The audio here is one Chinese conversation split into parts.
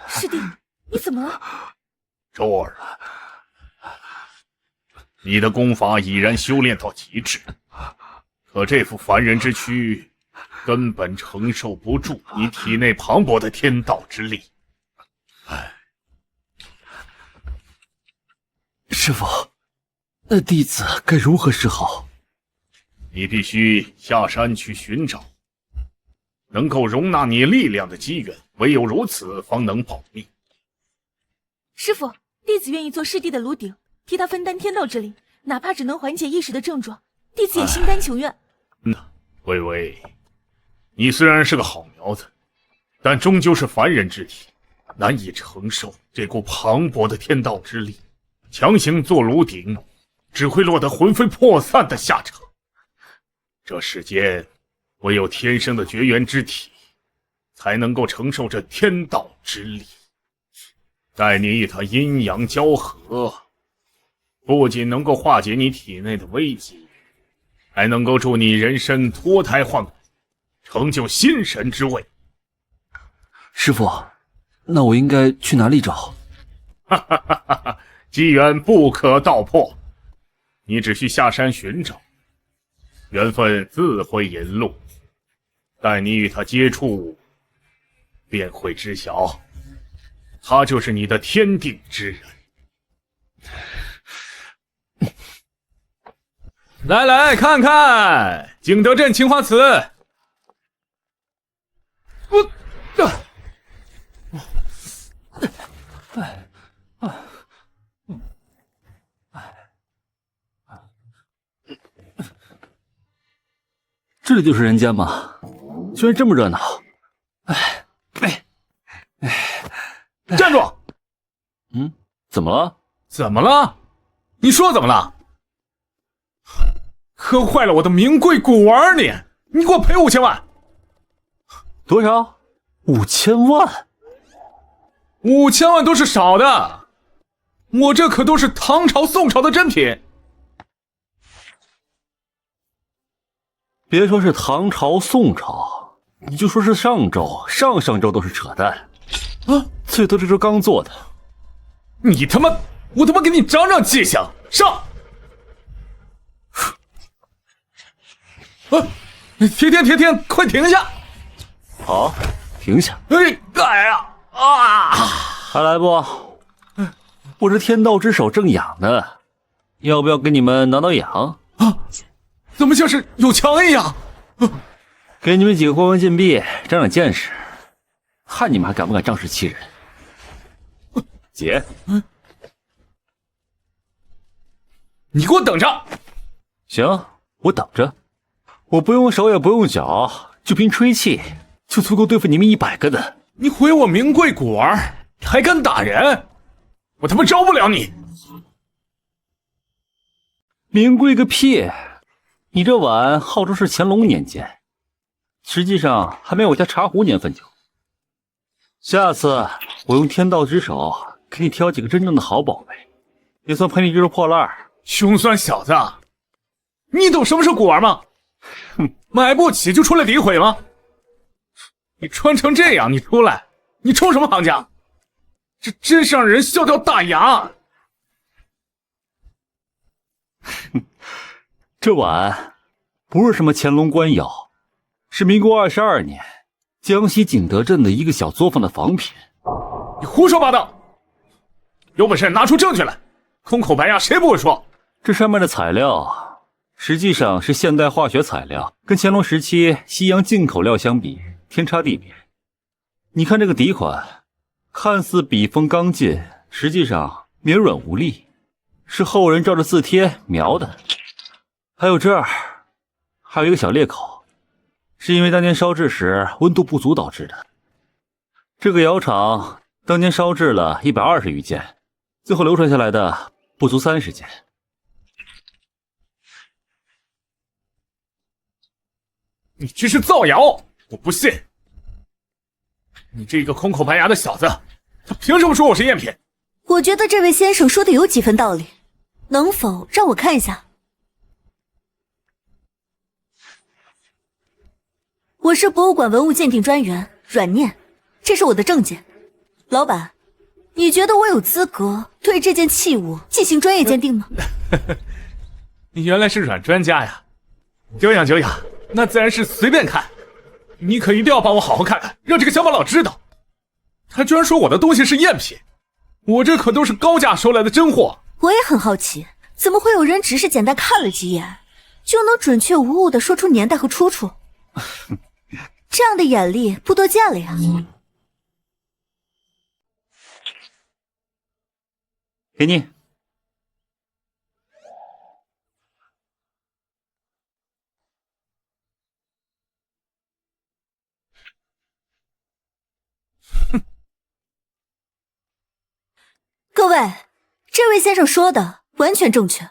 师弟，你怎么了？周儿，你的功法已然修炼到极致，可这副凡人之躯根本承受不住你体内磅礴的天道之力。师父，那弟子该如何是好？你必须下山去寻找能够容纳你力量的机缘，唯有如此方能保命。师父，弟子愿意做师弟的炉鼎，替他分担天道之力，哪怕只能缓解一时的症状，弟子也心甘情愿。微微，你虽然是个好苗子，但终究是凡人之体，难以承受这股磅礴的天道之力，强行做炉鼎，只会落得魂飞魄散的下场。这世间唯有天生的绝缘之体，才能够承受这天道之力。待你与它阴阳交合，不仅能够化解你体内的危机，还能够助你人身脱胎换骨，成就心神之位。师父，那我应该去哪里找？哈哈哈哈！机缘不可道破，你只需下山寻找，缘分自会引路。待你与他接触，便会知晓，他就是你的天定之人。来来看看景德镇青花瓷。这里就是人间吗？居然这么热闹！站住！怎么了？怎么了？你说怎么了？磕坏了我的名贵古玩，你给我赔5000万！多少？5000万？5000万都是少的，我这可都是唐朝、宋朝的真品。别说是唐朝、宋朝，你就说是上周、上上周都是扯淡。最多这周刚做的。你他妈，我他妈给你长长记性，上！停，快停下！好，停下。哎呀啊！还来不？我这天道之手正痒呢，要不要给你们挠挠痒？怎么像是有强一样？给你们几个光环禁闭，长长见识，看你们还敢不敢仗势欺人。姐，你给我等着！行，我等着。我不用手也不用脚，就凭吹气就足够对付你们100个的。你毁我名贵古玩，你还敢打人？我他妈招不了你！名贵个屁！你这碗号称是乾隆年间，实际上还没有我家茶壶年份久。下次我用天道之手给你挑几个真正的好宝贝，也算赔你这只破烂。穷酸小子，你懂什么是古玩吗？买不起就出来诋毁吗？你穿成这样，你出来，你充什么行家？这真是让人笑掉大牙！这碗不是什么乾隆官窑，是民国22年江西景德镇的一个小作坊的仿品。你胡说八道！有本事拿出证据来！空口白牙谁不会说？这上面的材料实际上是现代化学材料，跟乾隆时期西洋进口料相比，天差地别。你看这个底款，看似笔锋刚劲，实际上绵软无力，是后人照着字帖描的。还有这儿，还有一个小裂口，是因为当年烧制时温度不足导致的。这个窑厂当年烧制了120余件，最后流传下来的不足30件。你这是造谣！我不信！你这个空口白牙的小子，他凭什么说我是赝品？我觉得这位先生说的有几分道理，能否让我看一下？我是博物馆文物鉴定专员阮念，这是我的证件。老板，你觉得我有资格对这件器物进行专业鉴定吗？你原来是阮专家呀！久仰久仰，那自然是随便看。你可一定要帮我好好看看，让这个乡巴佬知道，他居然说我的东西是赝品，我这可都是高价收来的真货。我也很好奇，怎么会有人只是简单看了几眼，就能准确无误地说出年代和出处？这样的眼力不多见了呀。给你。各位，这位先生说的完全正确，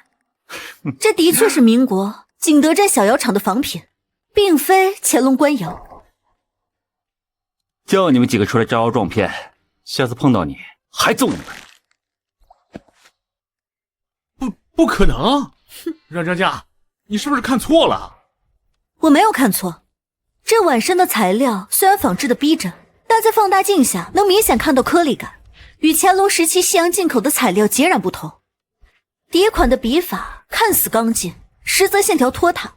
这的确是民国景德镇小窑厂的仿品，并非乾隆官窑。叫你们几个出来招摇撞骗，下次碰到你还揍你们！不可能！阮专家，你是不是看错了？我没有看错，这碗身的材料虽然仿制的逼真，但在放大镜下能明显看到颗粒感，与乾隆时期西洋进口的材料截然不同。底款的笔法看似刚劲，实则线条拖沓，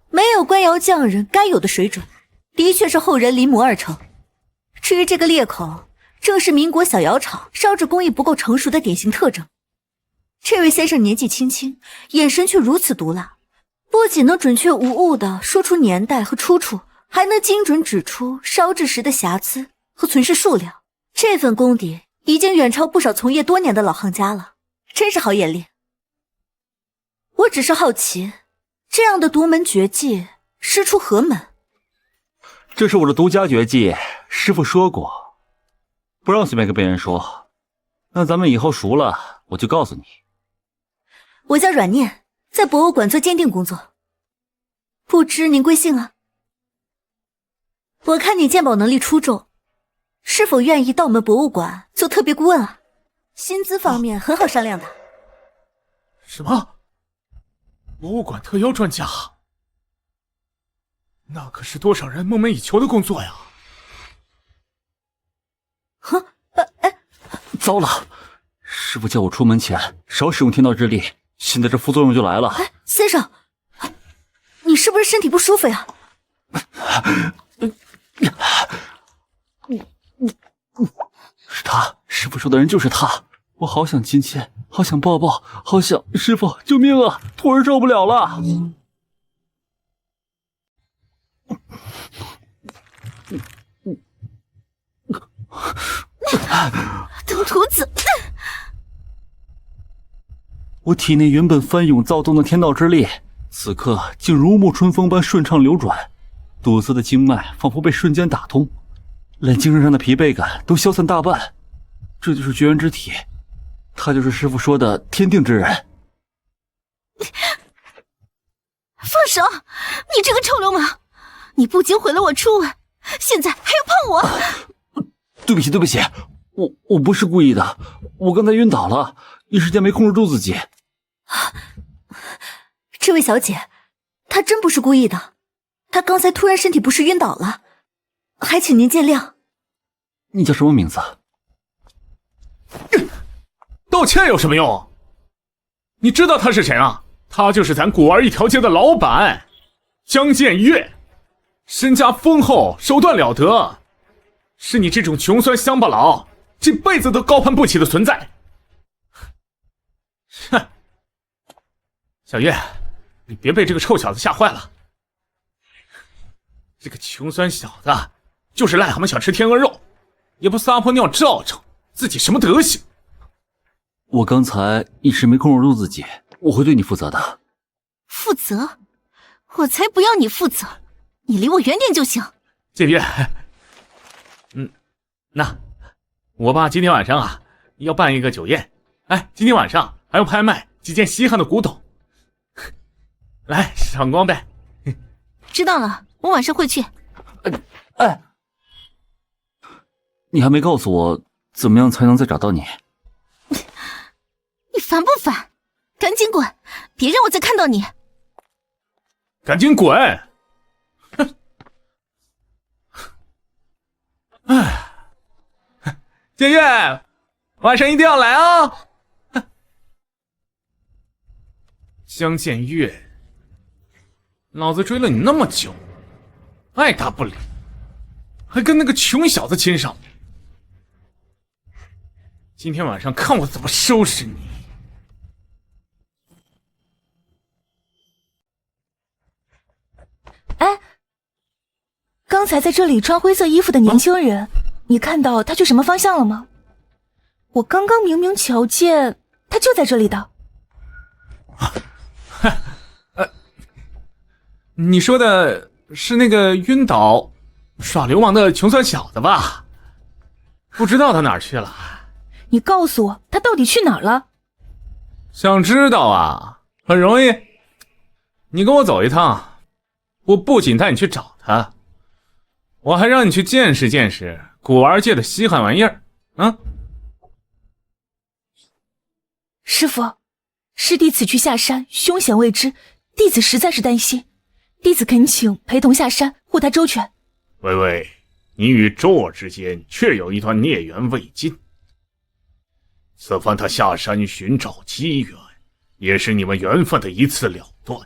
没有官窑匠人该有的水准，的确是后人临摹而成。至于这个裂口，正是民国小窑厂烧制工艺不够成熟的典型特征。这位先生年纪轻轻，眼神却如此毒辣，不仅能准确无误地说出年代和出处，还能精准指出烧制时的瑕疵和存世数量。这份功底已经远超不少从业多年的老行家了，真是好眼力。我只是好奇，这样的独门绝技师出何门？这是我的独家绝技，师傅说过，不让随便跟别人说。那咱们以后熟了，我就告诉你。我叫阮念，在博物馆做鉴定工作。不知您贵姓啊？我看你鉴宝能力出众，是否愿意到我们博物馆做特别顾问啊？薪资方面很好商量的。什么？博物馆特邀专家？那可是多少人梦寐以求的工作呀！哼，糟了，师傅叫我出门前少使用天道之力，现在这副作用就来了。先生，你是不是身体不舒服呀？是他，师傅说的人就是他。我好想亲亲，好想抱抱，好想……师傅，救命啊！徒儿受不了了。登徒子，我体内原本翻涌躁动的天道之力，此刻竟如沐春风般顺畅流转，堵塞的经脉仿佛被瞬间打通，连精神上的疲惫感都消散大半。这就是绝缘之体，他就是师傅说的天定之人。放手！你这个臭流氓！你不仅毁了我初吻，现在还要碰我！对不起，对不起，我不是故意的，我刚才晕倒了，一时间没控制住自己。这位小姐，她真不是故意的，她刚才突然身体不适晕倒了，还请您见谅。你叫什么名字？道歉有什么用？你知道他是谁啊？他就是咱古玩一条街的老板江建岳，身家丰厚，手段了得，是你这种穷酸乡巴佬这辈子都高攀不起的存在。哼，小岳，你别被这个臭小子吓坏了。这个穷酸小子就是癞蛤蟆想吃天鹅肉，也不撒泡尿照照自己什么德行。我刚才一时没控制住自己，我会对你负责的。负责？我才不要你负责，你离我远点就行。建岳，那我爸今天晚上啊要办一个酒宴，哎，今天晚上还要拍卖几件稀罕的古董。来，赏光呗。知道了，我晚上会去。哎，你还没告诉我怎么样才能再找到你？你烦不烦？赶紧滚，别让我再看到你！赶紧滚！哎，建月，晚上一定要来啊！江建月，老子追了你那么久，爱答不理，还跟那个穷小子亲上。今天晚上看我怎么收拾你！哎，刚才在这里穿灰色衣服的年轻人，你看到他去什么方向了吗？我刚刚明明瞧见他就在这里的。你说的是那个晕倒耍流氓的穷酸小子吧？不知道他哪儿去了。你告诉我他到底去哪儿了？想知道啊？很容易，你跟我走一趟。我不仅带你去找他，我还让你去见识见识古玩界的稀罕玩意儿。师傅，师弟此去下山，凶险未知，弟子实在是担心。弟子恳请陪同下山，护他周全。微微，你与周儿之间确有一段孽缘未尽。此番他下山寻找机缘，也是你们缘分的一次了断。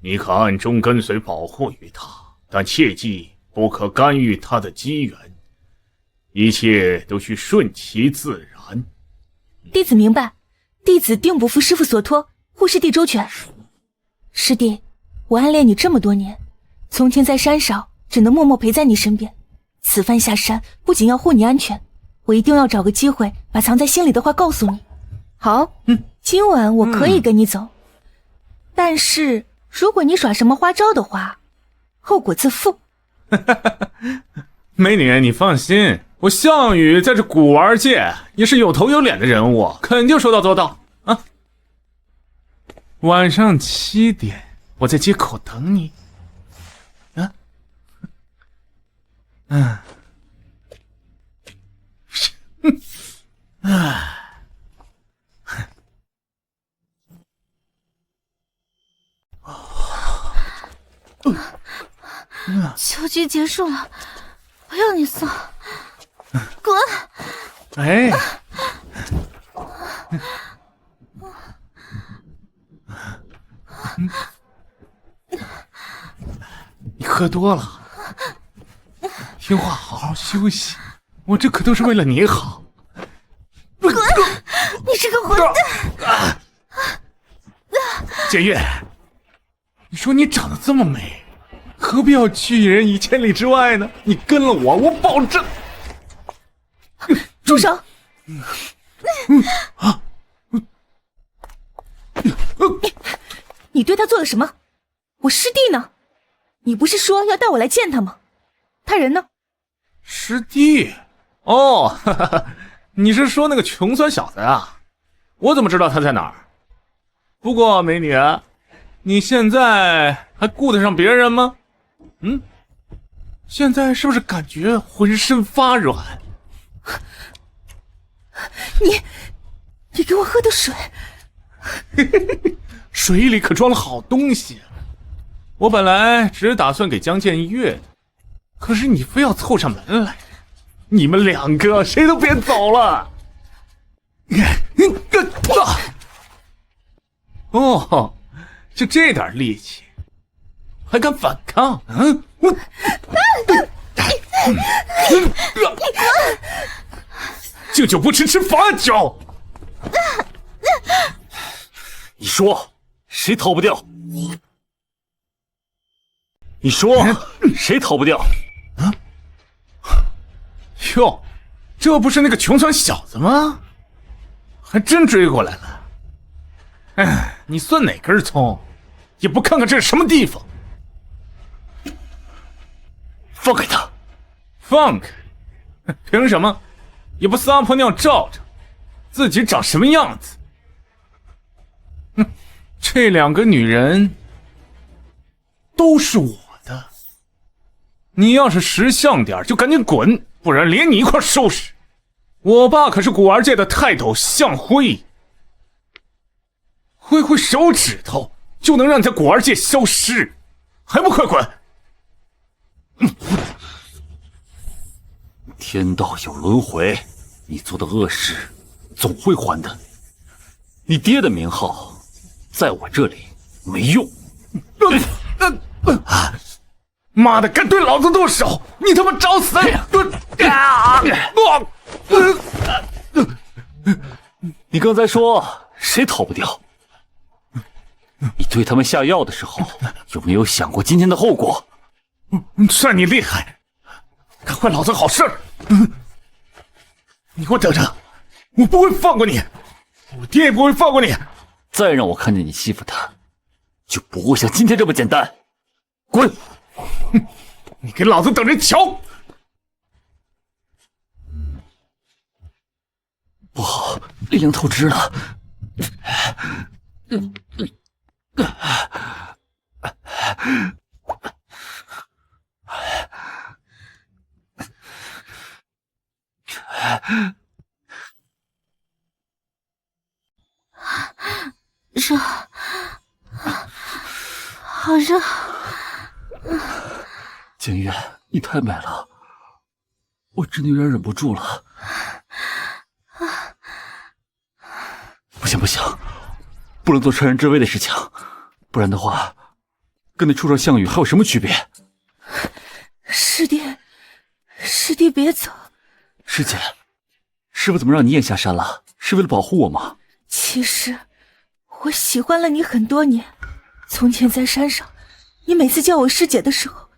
你可暗中跟随保护于他，但切记不可干预他的机缘，一切都需顺其自然。弟子明白，弟子定不负师父所托，护师弟周全。师弟，我暗恋你这么多年，从前在山上只能默默陪在你身边，此番下山不仅要护你安全，我一定要找个机会把藏在心里的话告诉你。好，今晚我可以跟你走，但是如果你耍什么花招的话，后果自负。美女，你放心，我项羽在这古玩界也是有头有脸的人物，肯定说到做到啊！晚上7点，我在街口等你。球局结束了，我要你送，滚！哎，你喝多了，听话，好好休息。我这可都是为了你好。滚！你这个混蛋！建月，你说你长得这么美，何必要拒人于千里之外呢？你跟了我，我保证。住手！你对他做了什么？我师弟呢？你不是说要带我来见他吗？他人呢？师弟？哦，哈哈，你是说那个穷酸小子啊？我怎么知道他在哪儿？不过美女，你现在还顾得上别人吗？现在是不是感觉浑身发软？你给我喝的水。水里可装了好东西。我本来只打算给江建月的，可是你非要凑上门来，你们两个谁都别走了。哦，就这点力气，还敢反抗？敬酒不吃吃罚酒。你说谁逃不掉？你说谁逃不掉？哟，这不是那个穷酸小子吗？还真追过来了。哎，你算哪根葱？也不看看这是什么地方？放开他！放开？凭什么？也不撒泡尿照照，自己长什么样子？这2个女人都是我的，你要是识相点就赶紧滚，不然连你一块收拾。我爸可是古玩界的泰斗向辉，挥挥手指头就能让你在古玩界消失，还不快滚！天道有轮回，你做的恶事总会还的。你爹的名号在我这里没用。妈的，敢对老子动手，你他妈找死！你刚才说谁逃不掉？你对他们下药的时候，有没有想过今天的后果？算你厉害，干坏老子好事儿！你给我等着，我不会放过你，我爹也不会放过你。再让我看见你欺负他，就不会像今天这么简单。滚！你给老子等着瞧！不好，力量透支了。热，好热。景月，你太美了，我真的有点忍不住了。不行不行，不能做趁人之危的事情，不然的话，跟那畜生项羽还有什么区别？师弟别走。师姐，师父怎么让你也下山了？是为了保护我吗？其实我喜欢了你很多年，从前在山上，你每次叫我师姐的时候，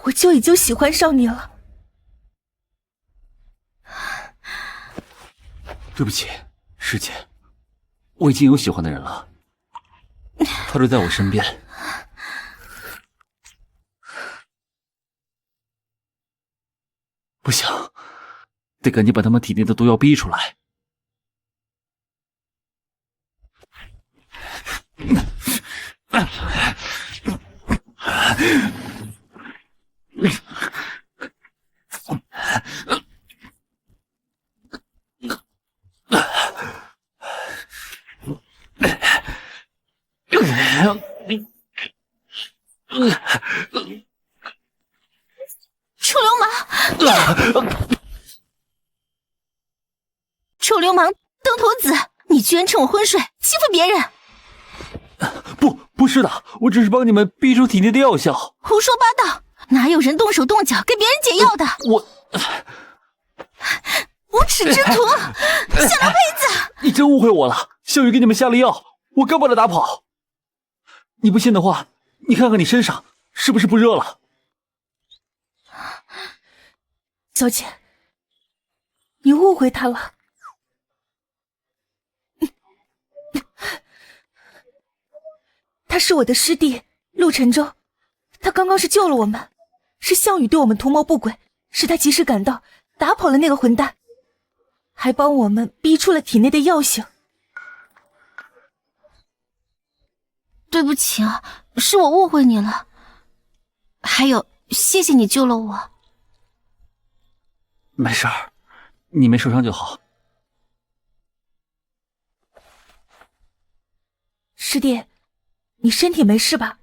我就已经喜欢上你了。对不起，师姐，我已经有喜欢的人了，他就在我身边。不行，得赶紧把他们体内的毒药逼出来。臭流氓！臭流氓，登徒子，你居然趁我昏睡欺负别人！不是的，我只是帮你们逼出体内的药效。胡说八道，哪有人动手动脚给别人解药的？无耻之徒，下流胚子！你真误会我了，项羽给你们下了药，我刚把他打跑。你不信的话，你看看你身上是不是不热了？小姐，你误会他了。他是我的师弟陆沉舟，他刚刚是救了我们，是项羽对我们图谋不轨，是他及时赶到，打跑了那个混蛋，还帮我们逼出了体内的药性。对不起啊，是我误会你了。还有，谢谢你救了我。没事儿，你没受伤就好。师弟，你身体没事吧？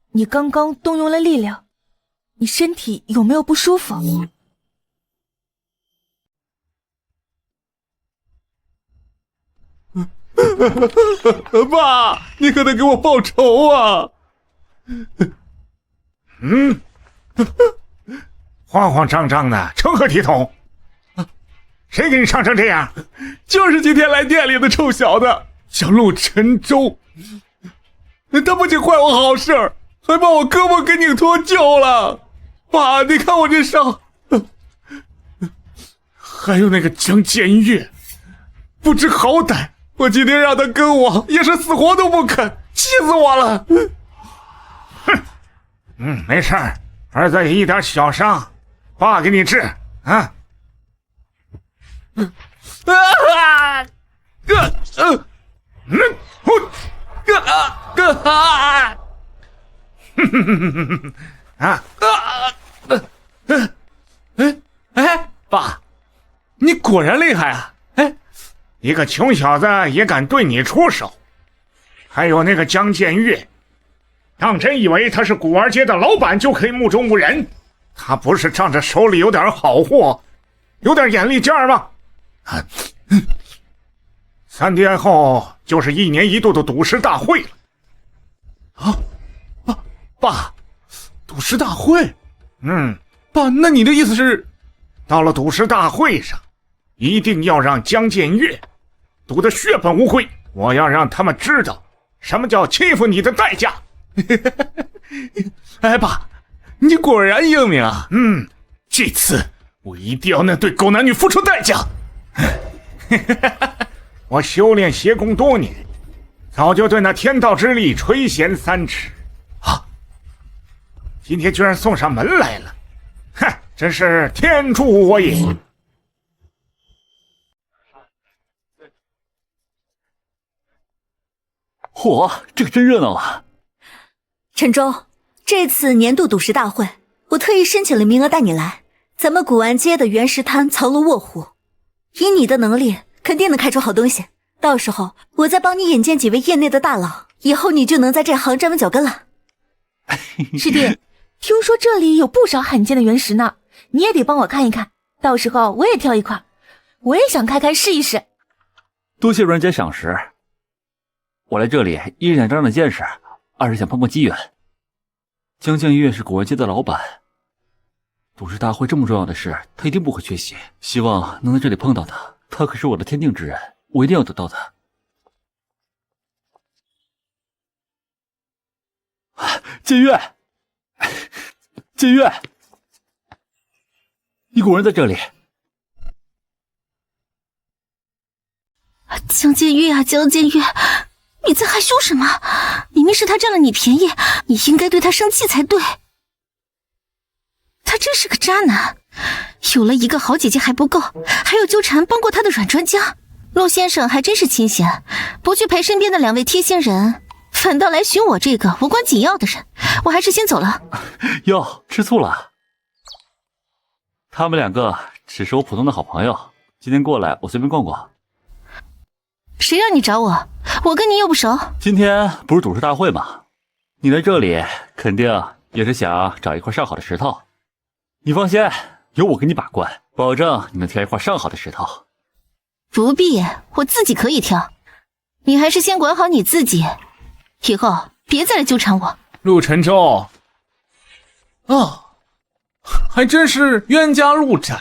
你刚刚动用了力量，你身体有没有不舒服？爸，你可得给我报仇啊！慌慌张张的，成何体统？谁给你伤成这样？就是今天来店里的臭小子，叫陆沉舟。他不仅坏我好事儿，还把我胳膊给拧脱臼了。爸，你看我这伤。还有那个江建岳，不知好歹，我今天让他跟我，也是死活都不肯，气死我了。哼，没事儿，儿子一点小伤，爸给你治啊。爸，你果然厉害啊！哎，一个穷小子也敢对你出手，还有那个江建岳，当真以为他是古玩街的老板就可以目中无人？他不是仗着手里有点好货，有点眼力劲儿吗？3天后就是1年1度的赌石大会了。爸，赌石大会？爸，那你的意思是，到了赌石大会上，一定要让江建岳赌得血本无归。我要让他们知道什么叫欺负你的代价。哎，爸，你果然英明啊！这次我一定要让对狗男女付出代价。我修炼邪功多年，早就对那天道之力垂涎3尺啊！今天居然送上门来了，真是天助我也！嚯，这个真热闹啊！陈州，这次年度赌石大会，我特意申请了名额带你来。咱们古玩街的原石滩藏龙卧虎，以你的能力，肯定能开出好东西。到时候我再帮你引荐几位业内的大佬，以后你就能在这行站稳脚跟了。师弟，听说这里有不少罕见的原石呢，你也得帮我看一看，到时候我也挑一块，我也想开开试一试。多谢阮姐赏识，我来这里一是想长长见识，二是想碰碰机缘。江建岳是古玩街的老板，赌石大会这么重要的事，他一定不会缺席。希望能在这里碰到他，他可是我的天定之人，我一定要得到他。建岳，建岳，你果然在这里！江建岳啊，江建岳，你在害羞什么？明明是他占了你便宜，你应该对他生气才对。他真是个渣男，有了一个好姐姐还不够，还要纠缠帮过他的阮专家。陆先生还真是清闲，不去陪身边的2位贴心人，反倒来寻我这个无关紧要的人。我还是先走了。哟，吃醋了？他们2个只是我普通的好朋友，今天过来我随便逛逛。谁让你找我？我跟你又不熟。今天不是赌石大会吗？你来这里肯定也是想找一块上好的石头。你放心，有我给你把关，保证你能挑一块上好的石头。不必，我自己可以挑。你还是先管好你自己，以后别再来纠缠我。陆晨舟，还真是冤家路窄，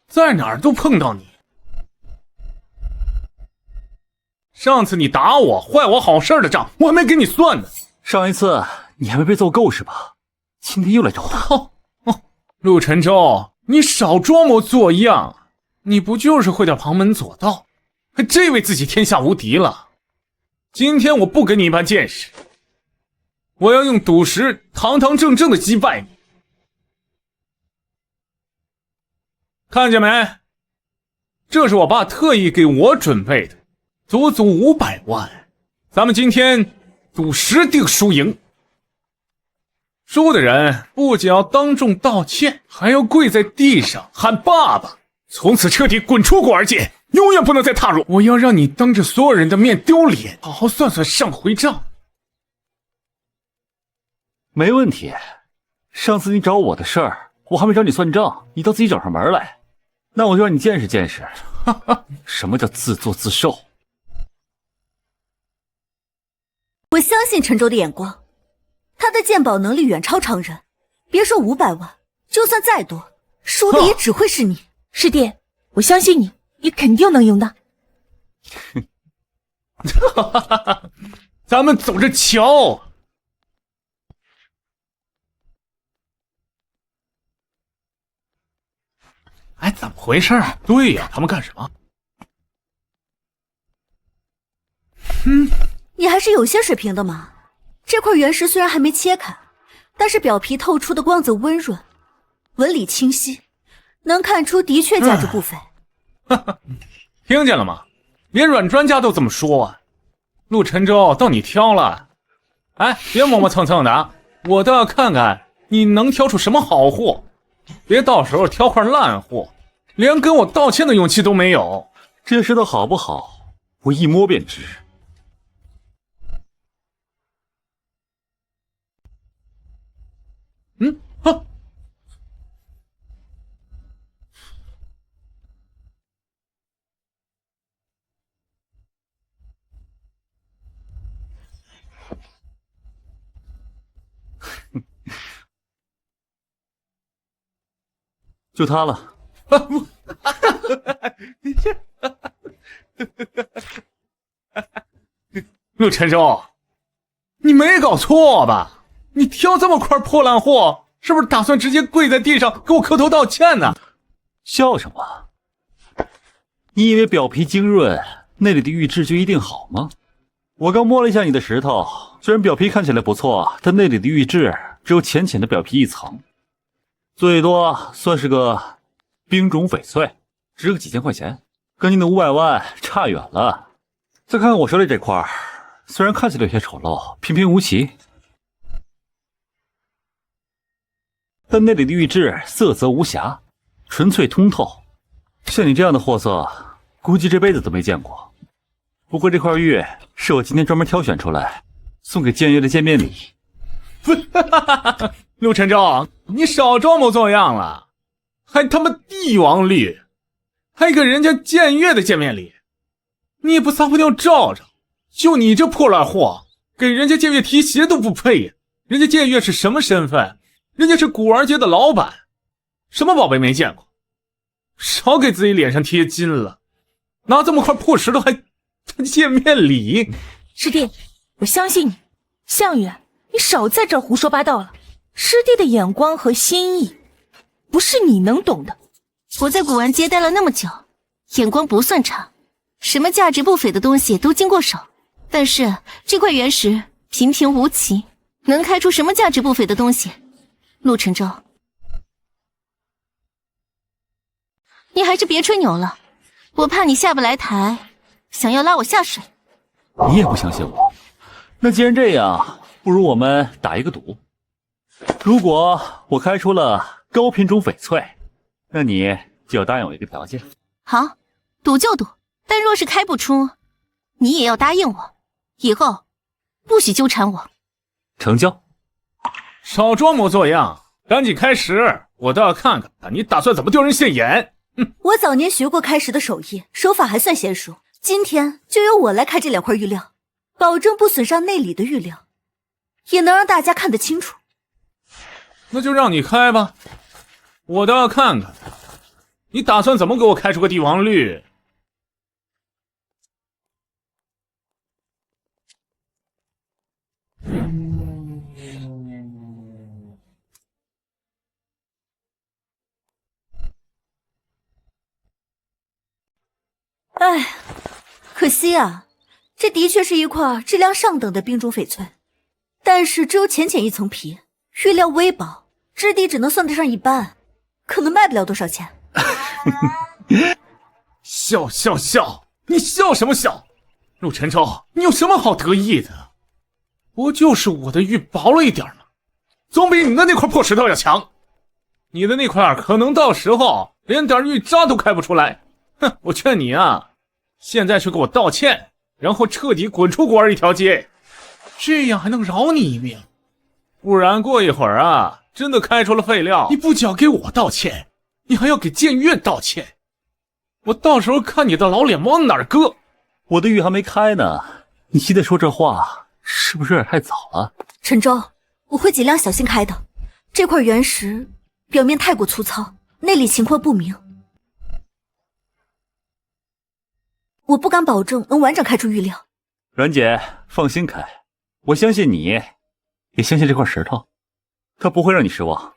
在哪儿都碰到你。上次你打我坏我好事的账，我还没给你算呢。上一次你还没被揍够是吧？今天又来找他。陆晨舟，你少装模作样，你不就是会点旁门左道，还真以为自己天下无敌了？今天我不跟你一般见识，我要用赌石堂堂正正的击败你。看见没？这是我爸特意给我准备的，足足500万。咱们今天赌石定输赢。输的人不仅要当众道歉，还要跪在地上喊爸爸，从此彻底滚出古玩界，永远不能再踏入。我要让你当着所有人的面丢脸，好好算算上回账。没问题，上次你找我的事儿，我还没找你算账，你倒自己找上门来，那我就让你见识见识，什么叫自作自受。我相信陈舟的眼光，他的鉴宝能力远超常人，别说500万，就算再多，输的也只会是你。师弟，我相信你，你肯定能赢的。咱们走着瞧。哎，怎么回事？对呀，他们干什么？你还是有些水平的嘛。这块原石虽然还没切开，但是表皮透出的光泽温润，纹理清晰，能看出的确价值不菲。听见了吗？连软专家都这么说啊！陆沉舟，到你挑了。哎，别磨磨蹭蹭的啊！我倒要看看你能挑出什么好货，别到时候挑块烂货，连跟我道歉的勇气都没有。这石头好不好，我一摸便知。就它了。陆沉舟，你没搞错吧？你挑这么块破烂货，是不是打算直接跪在地上给我磕头道歉呢？笑什么？你以为表皮晶润，内里的玉质就一定好吗？我刚摸了一下你的石头，虽然表皮看起来不错，但内里的玉质只有浅浅的表皮一层，最多算是个冰种翡翠，值个几千块钱，跟你的500万差远了。再看看我手里这块，虽然看起来有些丑陋，平平无奇，但内里的玉质色泽无瑕，纯粹通透。像你这样的货色，估计这辈子都没见过。不过这块玉是我今天专门挑选出来，送给僭越的见面礼。陆沉舟，你少装模作样了，还他妈帝王绿，还给人家僭越的见面礼，你也不撒泡尿照照？就你这破烂货，给人家僭越提鞋都不配。人家僭越是什么身份？人家是古玩街的老板，什么宝贝没见过？少给自己脸上贴金了，拿这么块破石头还见面礼？师弟，我相信你。项羽，你少在这儿胡说八道了。师弟的眼光和心意，不是你能懂的。我在古玩街待了那么久，眼光不算差，什么价值不菲的东西都经过手。但是这块原石平平无奇，能开出什么价值不菲的东西？陆沉舟，你还是别吹牛了，我怕你下不来台，想要拉我下水。你也不相信我？那既然这样，不如我们打一个赌。如果我开出了高品种翡翠，那你就要答应我一个条件。好，赌就赌，但若是开不出，你也要答应我，以后不许纠缠我。成交。少装模作样，赶紧开石，我倒要看看你打算怎么丢人现眼。我早年学过开石的手艺，手法还算娴熟。今天就由我来开这2块玉料，保证不损伤内里的玉料，也能让大家看得清楚。那就让你开吧，我倒要看看你打算怎么给我开出个帝王绿。哎，可惜啊，这的确是一块质量上等的冰种翡翠，但是只有浅浅一层皮，玉料微薄，质地只能算得上一般，可能卖不了多少钱。笑，你笑什么笑？陆沉舟，你有什么好得意的？不就是我的玉薄了一点吗？总比你的那块破石头要强。你的那块可能到时候连点玉渣都开不出来。哼，我劝你啊，现在去给我道歉，然后彻底滚出古玩一条街，这样还能饶你一命。不然过一会儿啊，真的开出了废料，你不仅要给我道歉，你还要给僭越道歉。我到时候看你的老脸往哪儿搁。我的玉还没开呢，你现在说这话是不是有点太早了？沉舟，我会尽量小心开的。这块原石表面太过粗糙，内里情况不明，我不敢保证能完整开出玉料。阮姐，放心开，我相信你，也相信这块石头，它不会让你失望。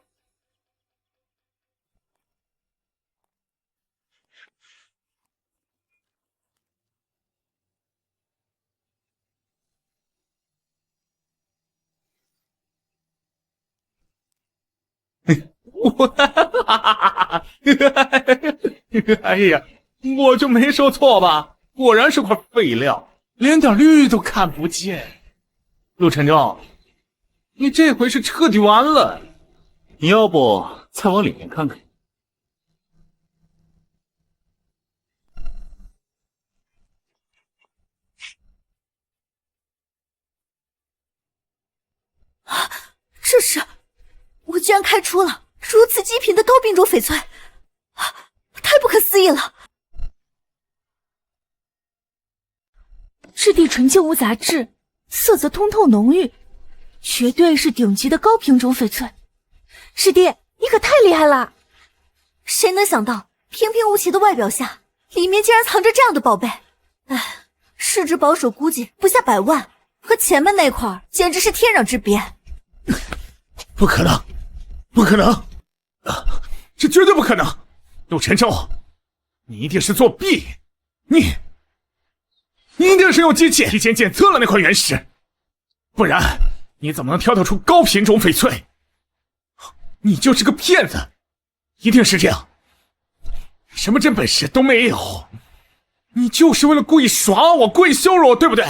哎呀，我就没说错吧？果然是块废料，连点绿都看不见。陆晨舟，你这回是彻底完了。你要不再往里面看看？这是我居然开出了如此极品的高品种翡翠，太不可思议了！质地纯净无杂质，色泽通透浓郁，绝对是顶级的高品种翡翠。师弟，你可太厉害了！谁能想到平平无奇的外表下，里面竟然藏着这样的宝贝？哎，市值保守估计不下100万，和前面那块简直是天壤之别。不可能，不可能！这绝对不可能！陆晨舟，你一定是作弊！你一定是用机器提前检测了那块原石，不然你怎么能挑得出高品种翡翠？你就是个骗子！一定是这样，什么真本事都没有，你就是为了故意耍我，故意羞辱我，对不对？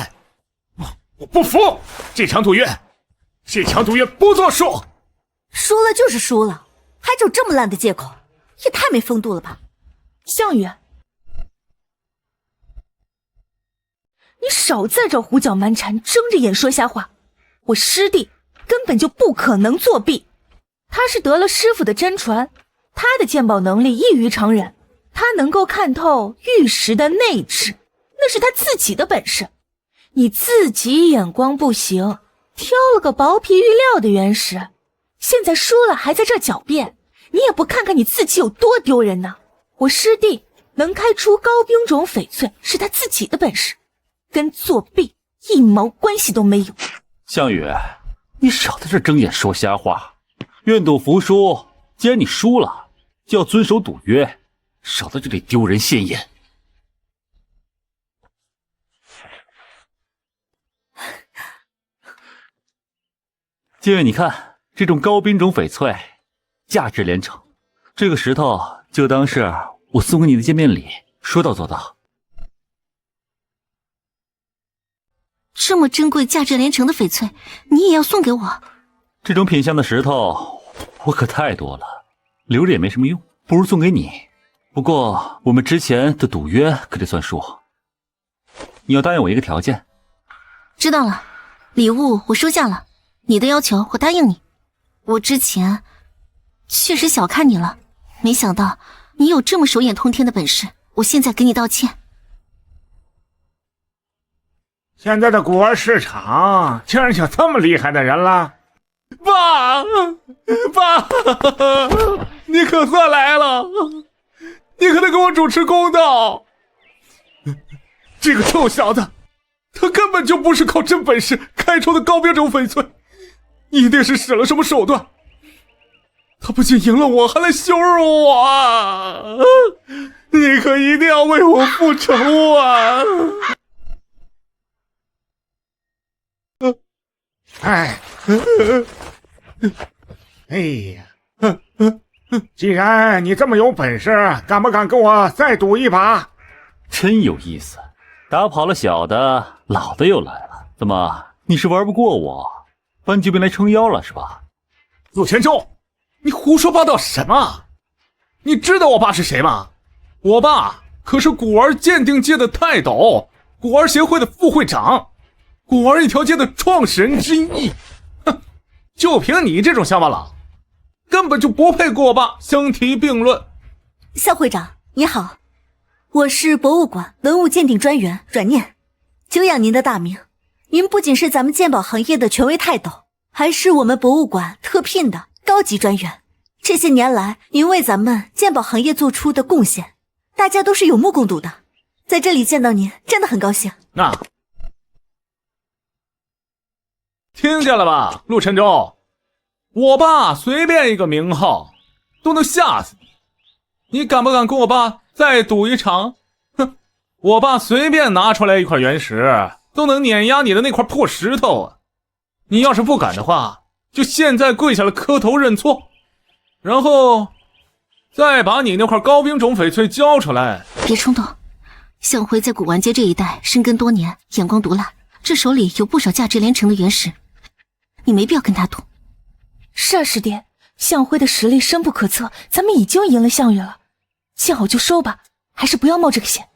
我不服！这场赌约不作数！输了就是输了，还找这么烂的借口，也太没风度了吧！项羽，你少在这胡搅蛮缠，睁着眼说瞎话。我师弟根本就不可能作弊，他是得了师傅的真传，他的鉴宝能力异于常人，他能够看透玉石的内质，那是他自己的本事。你自己眼光不行，挑了个薄皮玉料的原石，现在输了还在这狡辩，你也不看看你自己有多丢人呢！我师弟能开出高兵种翡翠是他自己的本事，跟作弊一毛关系都没有。项羽，你少在这睁眼说瞎话，愿赌服输。既然你输了，就要遵守赌约，少在这里丢人现眼。建议你看，这种高品种翡翠，价值连城。这个石头就当是我送给你的见面礼，说到做到。这么珍贵、价值连城的翡翠，你也要送给我？这种品相的石头，我可太多了，留着也没什么用，不如送给你。不过我们之前的赌约可得算数，你要答应我一个条件。知道了，礼物我收下了，你的要求我答应你。我之前确实小看你了，没想到你有这么手眼通天的本事，我现在给你道歉。现在的古玩市场竟然有这么厉害的人了！爸，你可算来了，你可得给我主持公道。这个臭小子，他根本就不是靠真本事开出的高品种翡翠，一定是使了什么手段。他不仅赢了我，还来羞辱我！你可一定要为我复仇啊！哎呀，既然你这么有本事，敢不敢跟我再赌一把？真有意思，打跑了小的，老的又来了。怎么，你是玩不过我，搬救兵来撑腰了是吧？陆全舟，你胡说八道什么？你知道我爸是谁吗？我爸可是古玩鉴定界的泰斗，古玩协会的副会长，古玩一条街的创始人之一。哼，就凭你这种乡巴佬，根本就不配跟我爸相提并论。肖会长你好，我是博物馆文物鉴定专员阮念，久仰您的大名。您不仅是咱们鉴宝行业的权威泰斗，还是我们博物馆特聘的高级专员。这些年来您为咱们鉴宝行业做出的贡献，大家都是有目共睹的。在这里见到您真的很高兴。听见了吧，陆晨舟，我爸随便一个名号都能吓死你，你敢不敢跟我爸再赌一场？哼，我爸随便拿出来一块原石都能碾压你的那块破石头啊！你要是不敢的话，就现在跪下来磕头认错，然后再把你那块高冰种翡翠交出来。别冲动，向辉在古玩街这一带深耕多年，眼光毒辣，这手里有不少价值连城的原石，你没必要跟他赌。是啊，师弟，向辉的实力深不可测，咱们已经赢了项羽了，见好就收吧，还是不要冒这个险。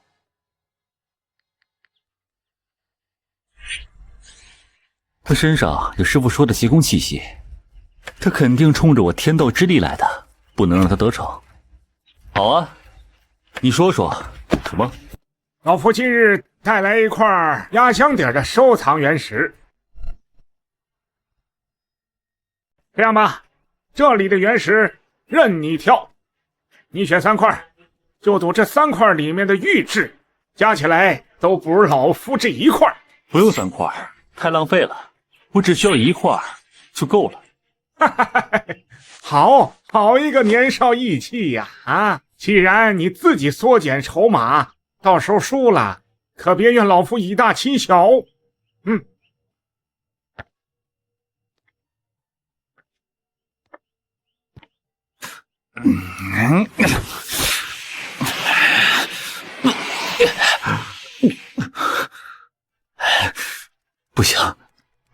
他身上有师傅说的邪功气息，他肯定冲着我天道之力来的，不能让他得逞。好啊，你说说什么？老夫今日带来一块压箱底的收藏原石。这样吧，这里的原石任你挑，你选3块，就赌这3块里面的玉质加起来都不如老夫这1块。不用3块，太浪费了，我只需要1块就够了。好一个年少意气呀！啊，既然你自己缩减筹码，到时候输了，可别怨老夫以大欺小。不行，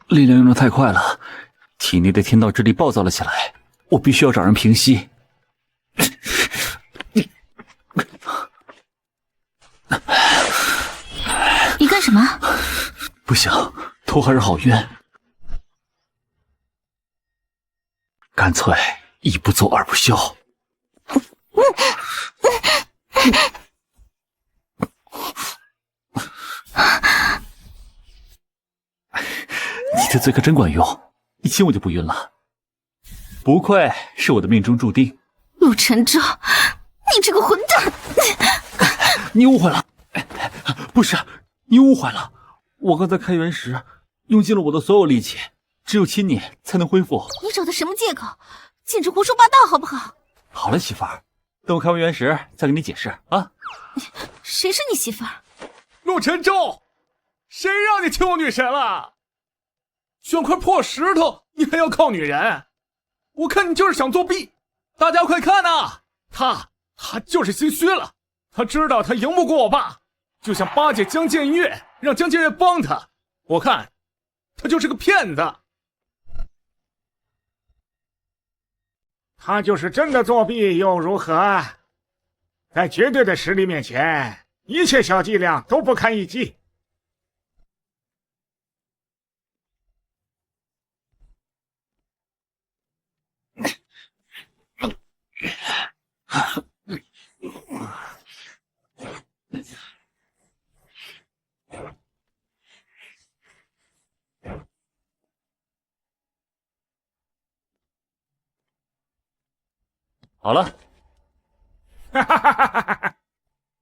力量用得太快了，体内的天道之力暴躁了起来，我必须要找人平息。你干什么？不行，头还是好晕，干脆一不做二不休。你的嘴可真管用，一亲我就不晕了，不愧是我的命中注定。陆晨舟，你这个混蛋！你误会了，不是，你误会了。我刚才开原石，用尽了我的所有力气，只有亲你才能恢复。你找的什么借口？简直胡说八道，好不好？好了，媳妇儿，等我开完原石再跟你解释啊。谁是你媳妇儿？陆晨舟，谁让你亲我女神了？选块破石头，你还要靠女人？我看你就是想作弊。大家快看呐，他就是心虚了，他知道他赢不过我爸，就想巴结江建岳，让江建岳帮他。我看他就是个骗子。他就是真的作弊又如何？在绝对的实力面前，一切小伎俩都不堪一击。好了，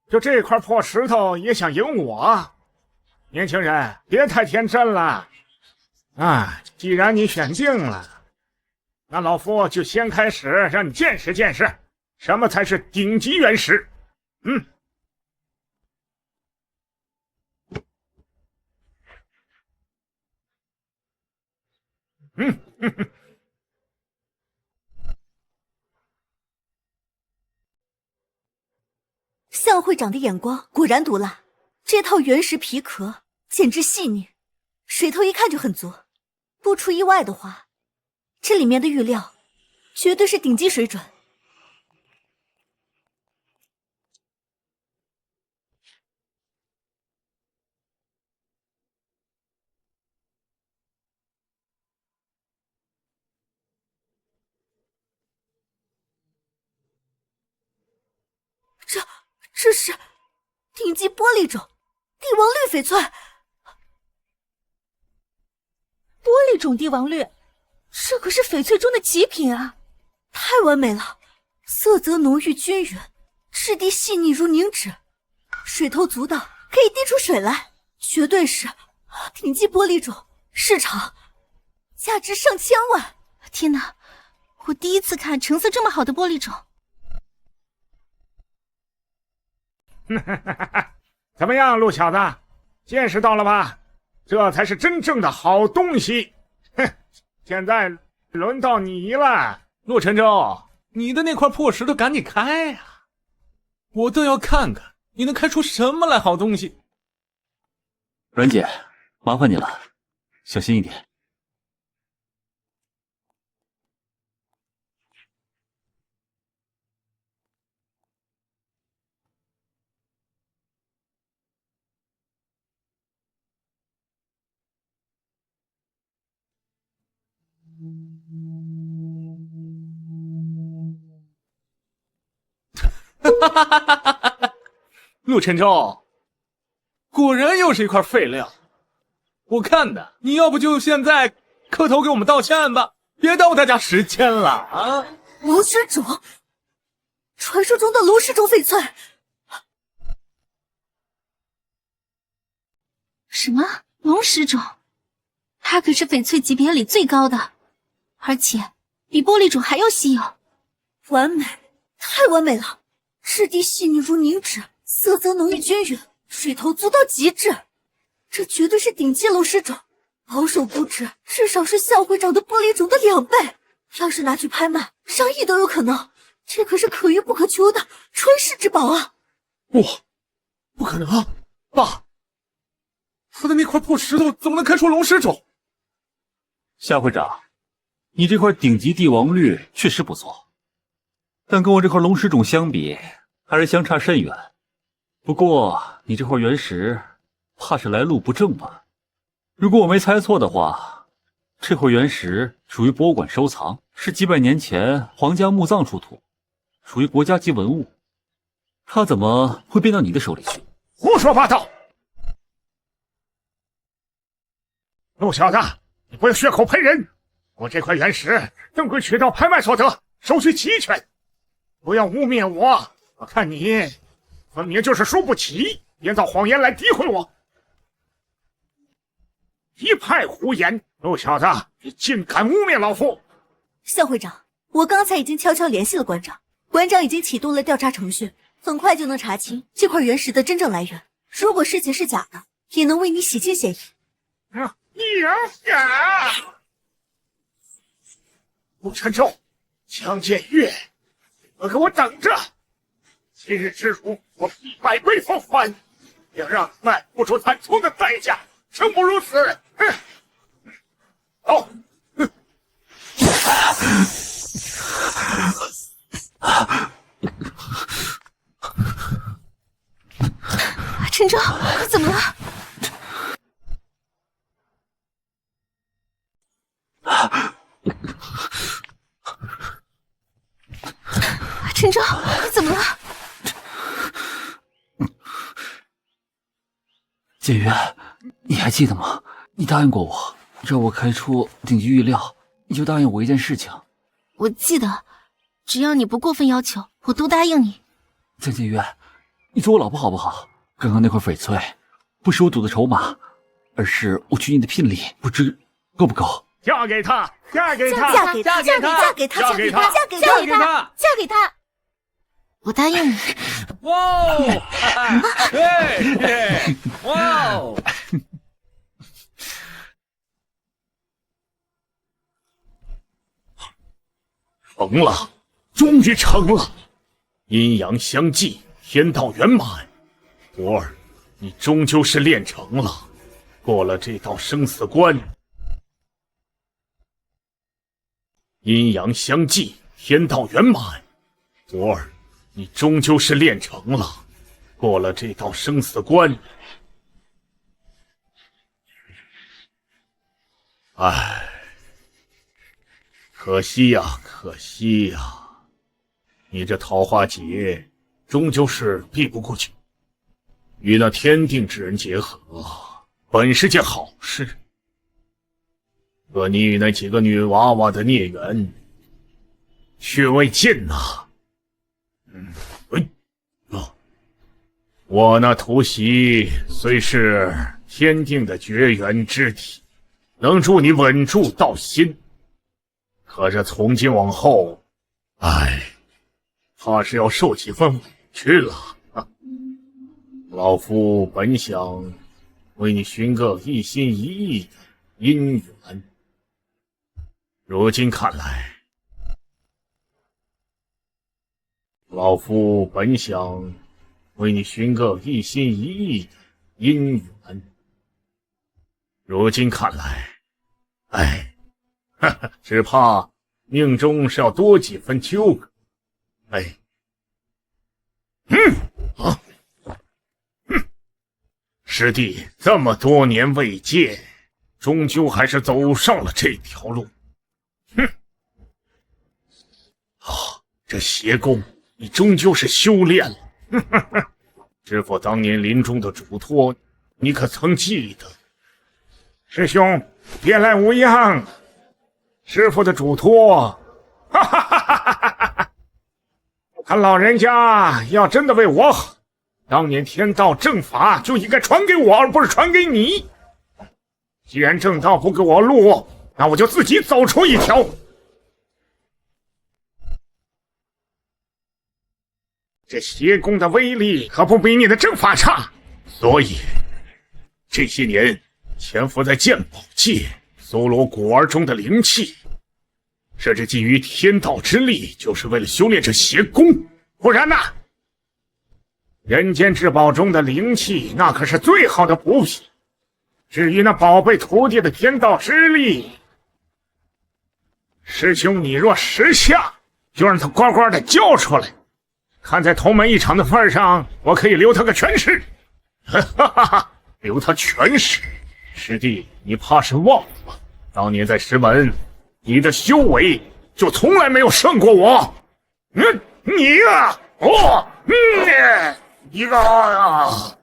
就这块破石头也想赢我？年轻人，别太天真了。啊，既然你选定了，那老夫就先开始让你见识见识，什么才是顶级原石。向会长的眼光果然毒辣，这套原石皮壳简直细腻，水头一看就很足。不出意外的话，这里面的玉料绝对是顶级水准。这是顶级玻璃种帝王绿翡翠。玻璃种帝王绿，这可是翡翠中的极品啊！太完美了，色泽浓郁均匀，质地细腻如凝脂，水头足到可以滴出水来，绝对是顶级玻璃种，市场价值上千万。天哪，我第一次看成色这么好的玻璃种。怎么样，陆小子，见识到了吧？这才是真正的好东西。哼，现在轮到你了。陆晨舟，你的那块破石头赶紧开呀！我倒要看看你能开出什么来好东西。阮姐，麻烦你了，小心一点。陆晨舟，果然又是一块废料。我看的，你要不就现在磕头给我们道歉吧，别耽误大家时间了啊！龙石种，传说中的龙石种翡翠。什么龙石种？它可是翡翠级别里最高的，而且比玻璃种还要稀有。完美，太完美了！质地细腻如凝脂，色泽浓郁均匀，水头足到极致。这绝对是顶级龙石种，保守估值至少是向会长的玻璃种的2倍。要是拿去拍卖，上亿都有可能。这可是可遇不可求的传世之宝啊！哇，不可能啊！爸，他的那块破石头怎么能开出龙石种？夏会长，你这块顶级帝王绿确实不错，但跟我这块龙石种相比，还是相差甚远。不过你这块原石怕是来路不正吧？如果我没猜错的话，这块原石属于博物馆收藏，是几百年前皇家墓葬出土，属于国家级文物。它怎么会变到你的手里去？胡说八道！陆小子，你不要血口喷人！我这块原石正规渠道拍卖所得，手续齐全，不要污蔑我！我看你分明就是输不起，编造谎言来诋毁我，一派胡言！陆小子，你竟敢污蔑老夫！向会长，我刚才已经悄悄联系了馆长，馆长已经启动了调查程序，很快就能查清这块原石的真正来源。如果事情是假的，也能为你洗清嫌疑。陆晨舟，江建岳，你给我等着！今日之辱，我必百倍奉还，要让你们付出惨痛的代价，生不如死！哼！走！陈舟，你怎么了？陈舟，你怎么了？建渊，你还记得吗？你答应过我，让我开出顶级玉料，你就答应我一件事情。我记得，只要你不过分要求，我都答应你。江建渊，你做我老婆好不好？刚刚那块翡翠，不是我赌的筹码，而是我娶你的聘礼，不知够不够？嫁给他，嫁给他，嫁给他，嫁给他，嫁给他，嫁给他，嫁给他，嫁给他！我答应你。哇哦！对，哇哦！成了，终于成了！阴阳相济，天道圆满。徒儿，你终究是练成了，过了这道生死关。阴阳相济，天道圆满。徒儿，你终究是练成了，过了这道生死关。唉，可惜呀，可惜呀！你这桃花劫终究是避不过去。与那天定之人结合，本是件好事。可你与那几个女娃娃的孽缘，却未尽呐。我那突袭虽是天定的绝缘之体，能助你稳住道心，可这从今往后，怕是要受几分委屈了。老夫本想为你寻个一心一意的姻缘，如今看来，老夫本想为你寻个一心一意的姻缘，如今看来，只怕命中是要多几分纠葛。师弟这么多年未见，终究还是走上了这条路。这邪功你终究是修炼了。师父当年临终的嘱托，你可曾记得？师兄，别来无恙。师父的嘱托，他老人家要真的为我好，当年天道正法就应该传给我，而不是传给你。既然正道不给我路，那我就自己走出一条。这邪功的威力可不比你的正法差，所以这些年潜伏在鉴宝界搜罗古玩中的灵气，甚至觊觎天道之力，就是为了修炼这邪功。不然呢？人间至宝中的灵气，那可是最好的补品。至于那宝贝徒弟的天道之力，师兄你若识相，就让他乖乖的交出来。看在同门一场的份上，我可以留他个全尸。留他全尸？师弟，你怕是忘了，当年在石门，你的修为就从来没有胜过我。你呀，一个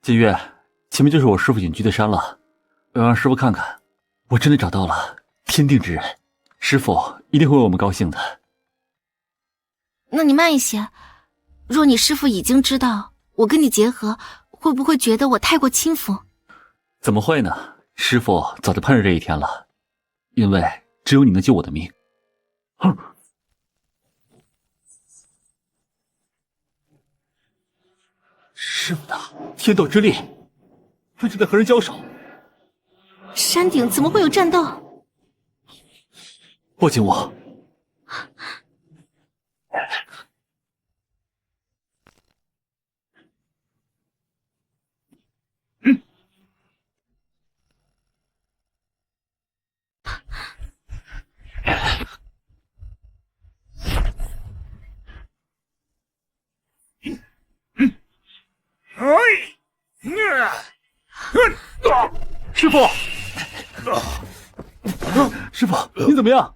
金月，前面就是我师父隐居的山了，我要让师父看看，我真的找到了天定之人，师父一定会为我们高兴的。那你慢一些，若你师父已经知道我跟你结合，会不会觉得我太过轻浮？怎么会呢？师父早就盼着这一天了，因为只有你能救我的命。师父的天道之力，他正在和人交手。山顶怎么会有战斗？抱紧我。师父，师父，你怎么样？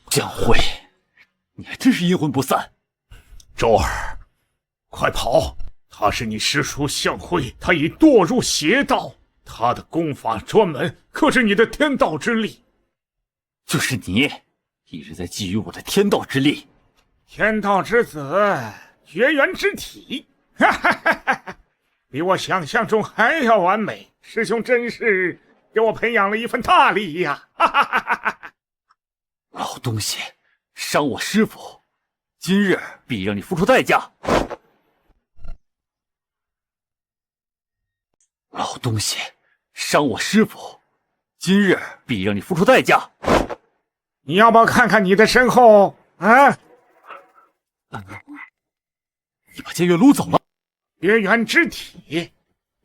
江辉，你还真是阴魂不散。周儿，快跑！他是你师叔向辉，他已堕入邪道，他的功法专门克制你的天道之力。就是你，一直在觊觎我的天道之力。天道之子，绝缘之体，比我想象中还要完美。师兄真是给我培养了一份大礼呀！老东西，伤我师父，今日必让你付出代价。老东西，伤我师父，今日必让你付出代价。你要不要看看你的身后啊？你把剑月掳走了？绝缘之体，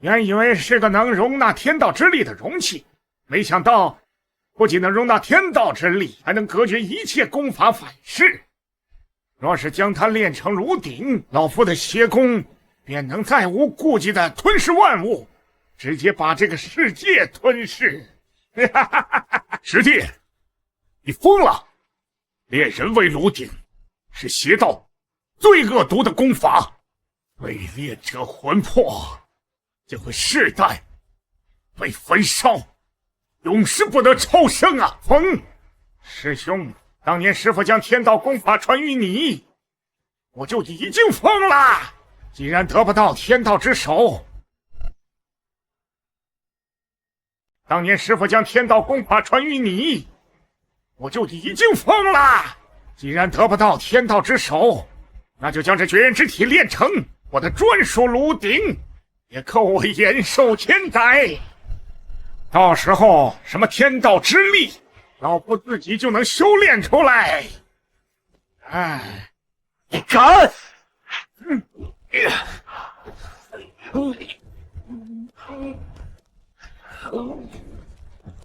原以为是个能容纳天道之力的容器，没想到不仅能容纳天道之力，还能隔绝一切功法反噬。若是将它炼成炉鼎，老夫的邪功便能再无顾忌的吞噬万物，直接把这个世界吞噬。师弟，你疯了！炼人为炉鼎，是邪道最恶毒的功法，被炼者魂魄就会世代被焚烧，永世不得超生啊！师兄，当年师父将天道功法传于你，我就已经疯了。既然得不到天道之手，当年师傅将天道功法传于你，我就已经疯了。既然得不到天道之手，那就将这绝缘之体炼成我的专属炉鼎，也够我延寿千载。到时候什么天道之力，老夫自己就能修炼出来。哎，你敢！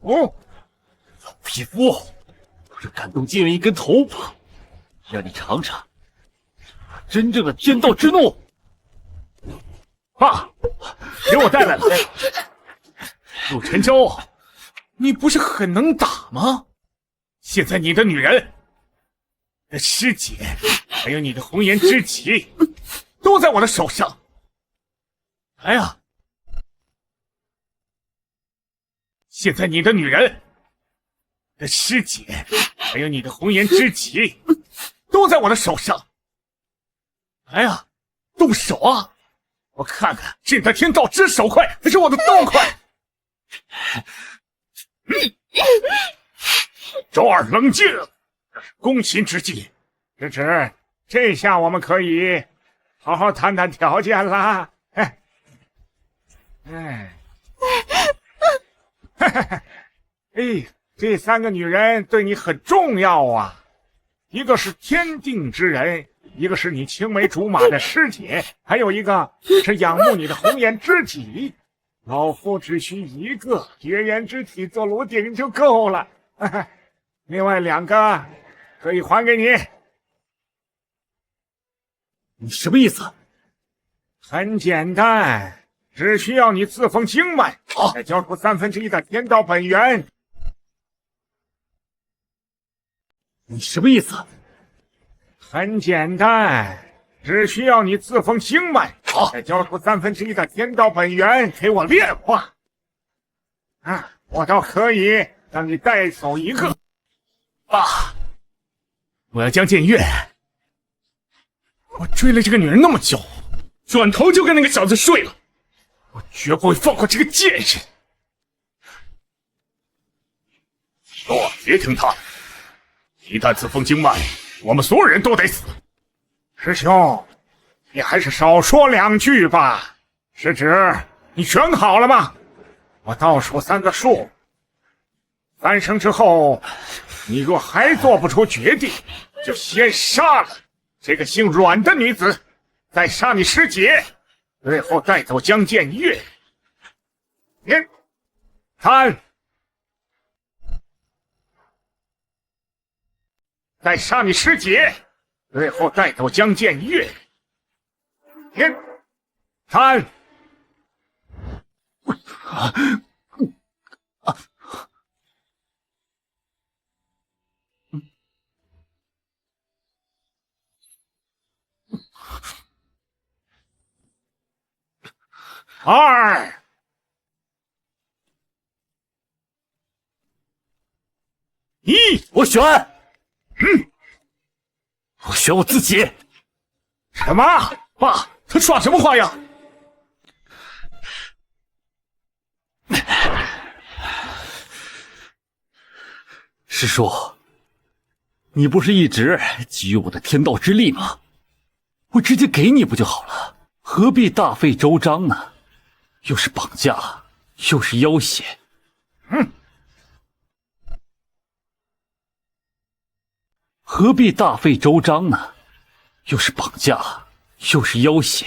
哦，老匹夫，不是感动剑人一根头发，让你尝尝真正的天道之怒。爸，给我带来了。陆晨舟，你不是很能打吗？现在你的女人的师姐，还有你的红颜知己，都在我的手上。来呀！现在你的女人的师姐，还有你的红颜知己，都在我的手上。来呀，动手啊！我看看是你的天道之手快，还是我的刀快。周二冷静，这是攻心之计。师侄，这下我们可以好好谈谈条件啦。哎，这三个女人对你很重要啊，一个是天定之人，一个是你青梅竹马的师姐，还有一个是仰慕你的红颜知己。老夫只需一个绝缘之体做炉鼎就够了，另外2个可以还给你。你什么意思？很简单，只需要你自封经脉，再交出1/3的天道本源。你什么意思？很简单，只需要你自封经脉，再交出1/3的天道本源给我炼化。我倒可以让你带走一个。爸，我要江建岳。我追了这个女人那么久，转头就跟那个小子睡了，我绝不会放过这个贱人。别听他，一旦自封经脉，我们所有人都得死。师兄，你还是少说2句吧。师侄，你选好了吗？我倒数3个数，3声之后，你若还做不出决定，就先杀了这个姓阮的女子，再杀你师姐，最后带走江建岳。3，再杀你师姐，最后带走江建岳。3。2。1。我选。我选我自己。什么？爸，他耍什么花样？师叔，你不是一直觊觎我的天道之力吗？我直接给你不就好了，何必大费周章呢？又是绑架，又是要挟。何必大费周章呢？又是绑架，又是要挟。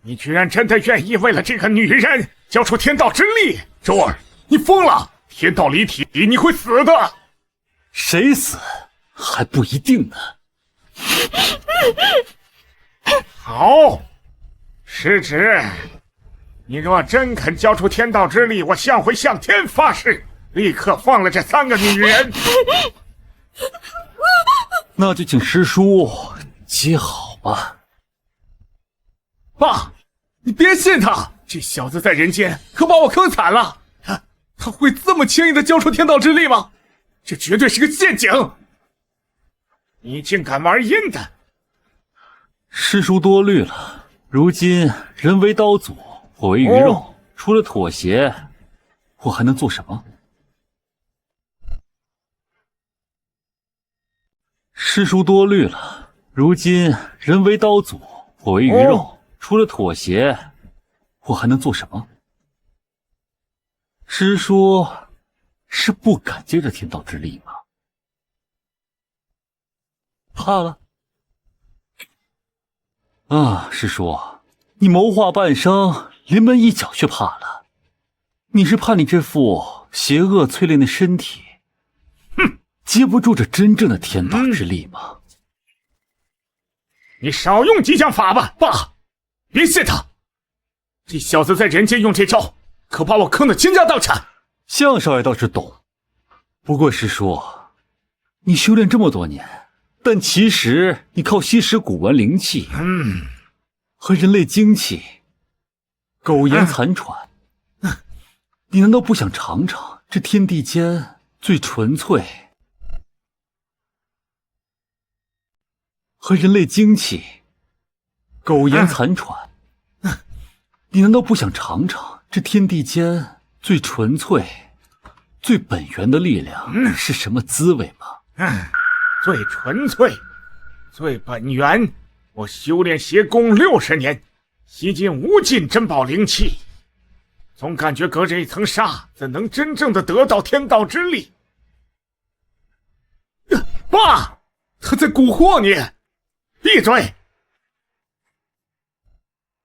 你居然真的愿意为了这个女人交出天道之力？周儿，你疯了！天道离体，你会死的。谁死还不一定呢。好，师侄，你若真肯交出天道之力，我向会向天发誓，立刻放了这3个女人。那就请师叔接好吧。爸，你别信他，这小子在人间可把我坑惨了。他会这么轻易的交出天道之力吗？这绝对是个陷阱。你竟敢玩阴的！师叔多虑了，如今人为刀俎，我为鱼肉，除了妥协，我还能做什么？师叔多虑了，如今人为刀俎，我为鱼肉，除了妥协，我还能做什么？师叔是不敢接着天道之力吗？怕了？啊，师叔，你谋划半生，临门一脚却怕了。你是怕你这副邪恶淬炼的身体，接不住这真正的天道之力吗？你少用激将法吧，爸，别谢他，这小子在人间用这招，可把我坑得倾家荡产。项少爷倒是懂，不过师叔，你修炼这么多年，但其实你靠吸食古玩灵气，和人类精气，苟延残喘。你难道不想尝尝这天地间最纯粹和人类精气苟延残喘？你难道不想尝尝这天地间最纯粹最本源的力量是什么滋味吗？最纯粹最本源，我修炼邪功60年，吸尽无尽珍宝灵气，总感觉隔着一层纱，怎能真正的得到天道之力？爸，他在蛊惑你！闭嘴！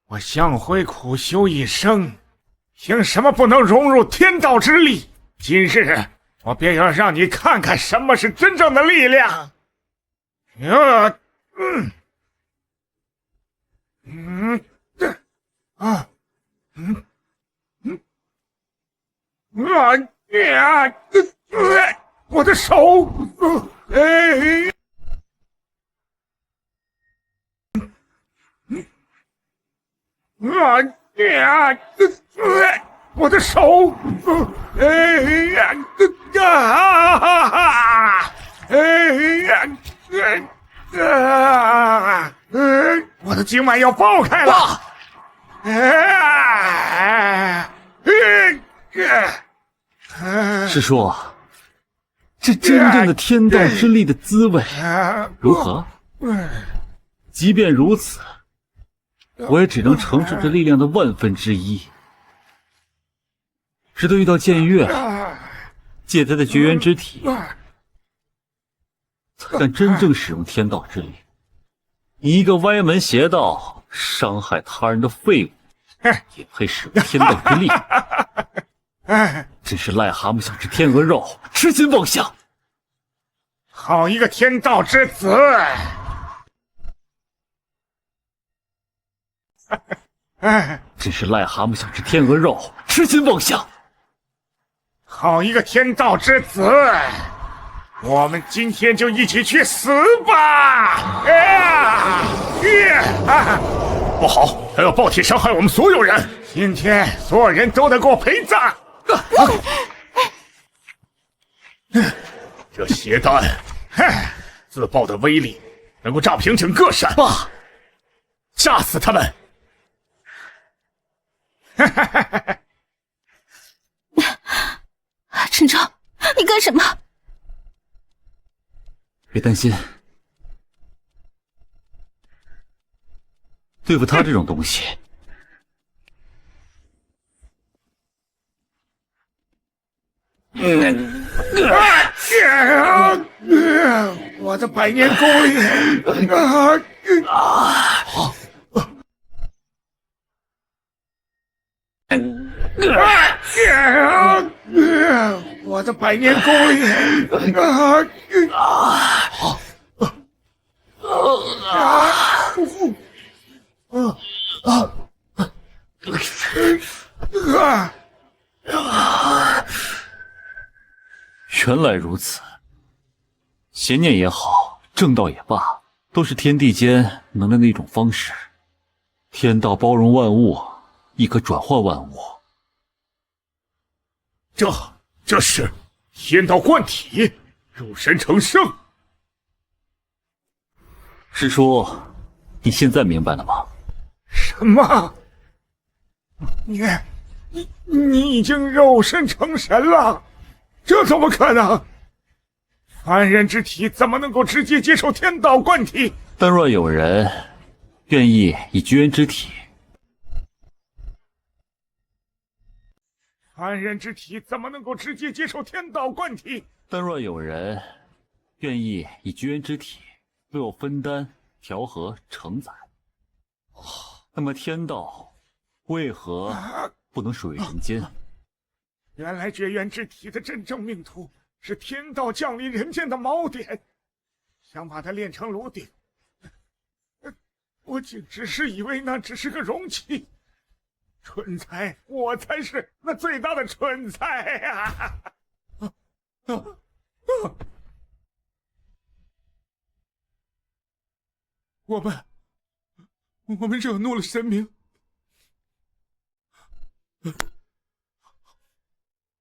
我向辉苦修一生，凭什么不能融入天道之力？今日我便要让你看看什么是真正的力量！我的手！我的手！我的经脉要爆开了！师叔，这真正的天道之力的滋味如何？即便如此，我也只能承受这力量的1/1000，直到遇到剑月，借他的绝缘之体，才敢真正使用天道之力。你一个歪门邪道、伤害他人的废物，也配使用天道之力？真是癞蛤蟆想吃天鹅肉，痴心妄想！好一个天道之子！真是癞蛤蟆想吃天鹅肉，痴心妄想！好一个天道之子！我们今天就一起去死吧！不好，他要暴体伤害我们所有人！今天所有人都得给我陪葬！这邪丹，自爆的威力能够炸平整个山！爸，炸死他们！陈超，你干什么？别担心，对付他这种东西，我的百年功力！我的百年功力！原来如此，邪念也好，正道也罢，都是天地间能量的一种方式。天道包容万物，亦可转化万物。这是天道贯体，入神成圣。师叔，你现在明白了吗？什么？你已经肉身成神了？这怎么可能？凡人之体怎么能够直接接受天道贯体？但若有人愿意以绝缘之体，凡人之体怎么能够直接接受天道贯体？但若有人愿意以绝缘之体为我分担、调和、承载，那么天道为何不能属于人间？原来绝缘之体的真正命途是天道降临人间的锚点，想把它炼成炉鼎。我竟只是以为那只是个容器，蠢材，我才是那最大的蠢材呀！我们惹怒了神明，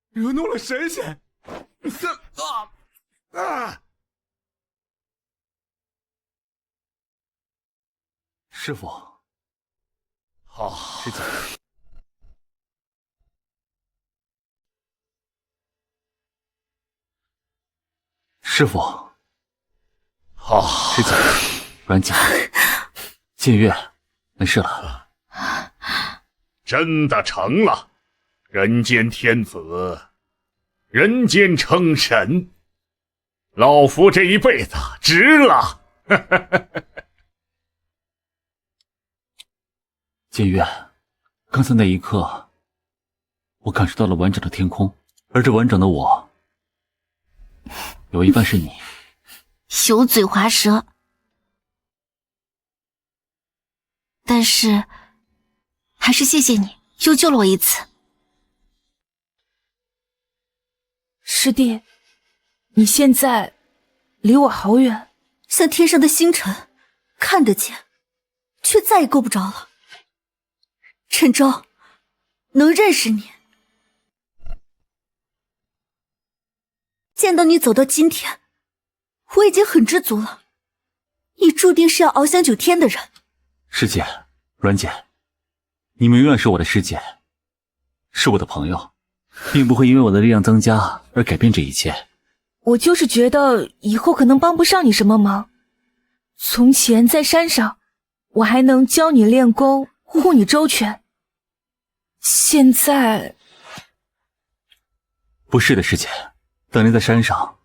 惹怒了神仙，师父，好，师姐，师父，好，师姐，阮姐，剑月，没事了。真的成了，人间天子，人间称神，老夫这一辈子值了。剑月，刚才那一刻，我感受到了完整的天空，而这完整的我，有一半是你。油嘴滑舌，但是还是谢谢你又救了我一次。师弟，你现在离我好远，像天上的星辰，看得见，却再也够不着了。陈州，能认识你，见到你走到今天，我已经很知足了。你注定是要翱翔9天的人。师姐，阮姐，你们永远是我的师姐，是我的朋友，并不会因为我的力量增加而改变这一切。我就是觉得以后可能帮不上你什么忙。从前在山上，我还能教你练功，护你周全。现在不是的，师姐，当年在山上，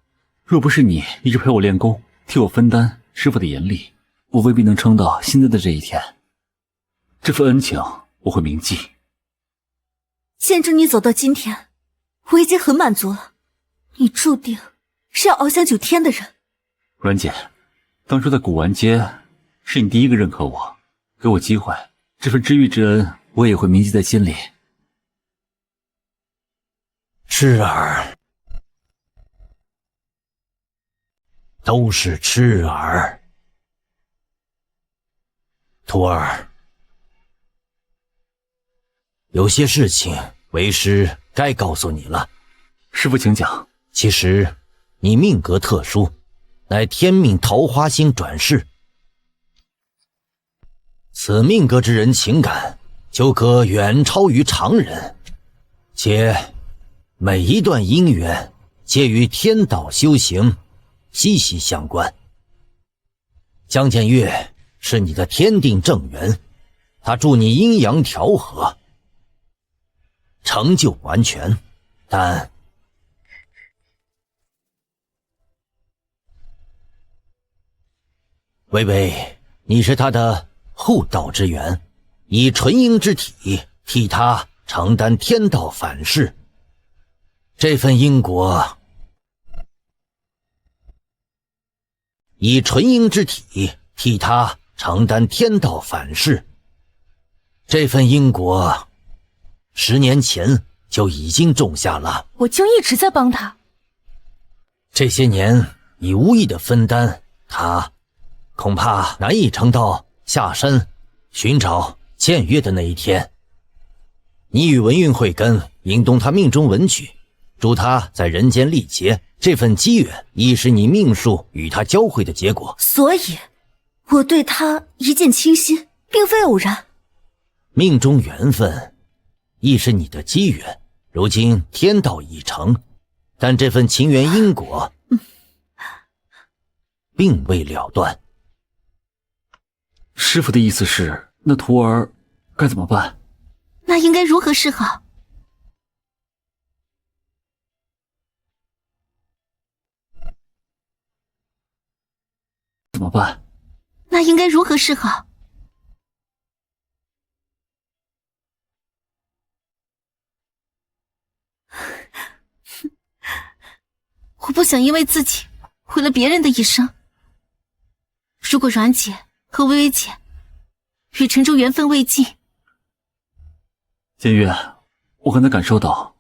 若不是你一直陪我练功，替我分担师父的严厉，我未必能撑到现在的这一天。这份恩情我会铭记。见证你走到今天，我已经很满足了。你注定是要翱翔9天的人。阮姐，当初在古玩街，是你第一个认可我，给我机会，这份知遇之恩，我也会铭记在心里。痴儿，都是痴儿。徒儿，有些事情为师该告诉你了。师父请讲。其实你命格特殊，乃天命桃花星转世。此命格之人情感就可远超于常人，且每一段姻缘皆与天道修行息息相关。江建岳是你的天定正缘，他助你阴阳调和，成就完全，但微微，你是他的护道之缘，以纯阴之体替他承担天道反噬。这份因果，以纯阴之体替他承担天道反噬。这份因果10年前就已经种下了。我就一直在帮他。这些年你无意的分担，他恐怕难以撑到下山寻找建岳的那一天。你与文运慧根引动他命中文曲，助他在人间历劫，这份机缘亦是你命数与他交汇的结果。所以我对他一见倾心，并非偶然。命中缘分，亦是你的机缘。如今天道已成，但这份情缘因果，并未了断。师傅的意思是，那徒儿该怎么办？那应该如何是好？怎么办？那应该如何是好？我不想因为自己毁了别人的一生。如果阮姐和薇薇姐与陈州缘分未尽，监狱，我刚才感受到，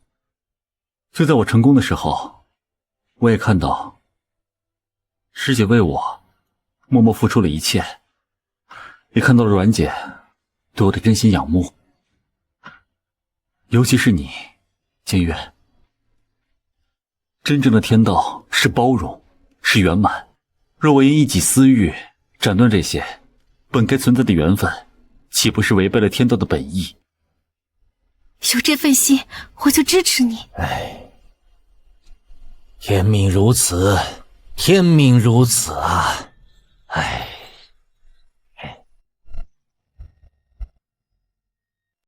就在我成功的时候，我也看到师姐为我默默付出了一切，也看到了阮姐对我的真心仰慕。尤其是你，监狱，真正的天道是包容，是圆满。若我因一己私欲斩断这些本该存在的缘分，岂不是违背了天道的本意？有这份心，我就支持你。天命如此，天命如此啊！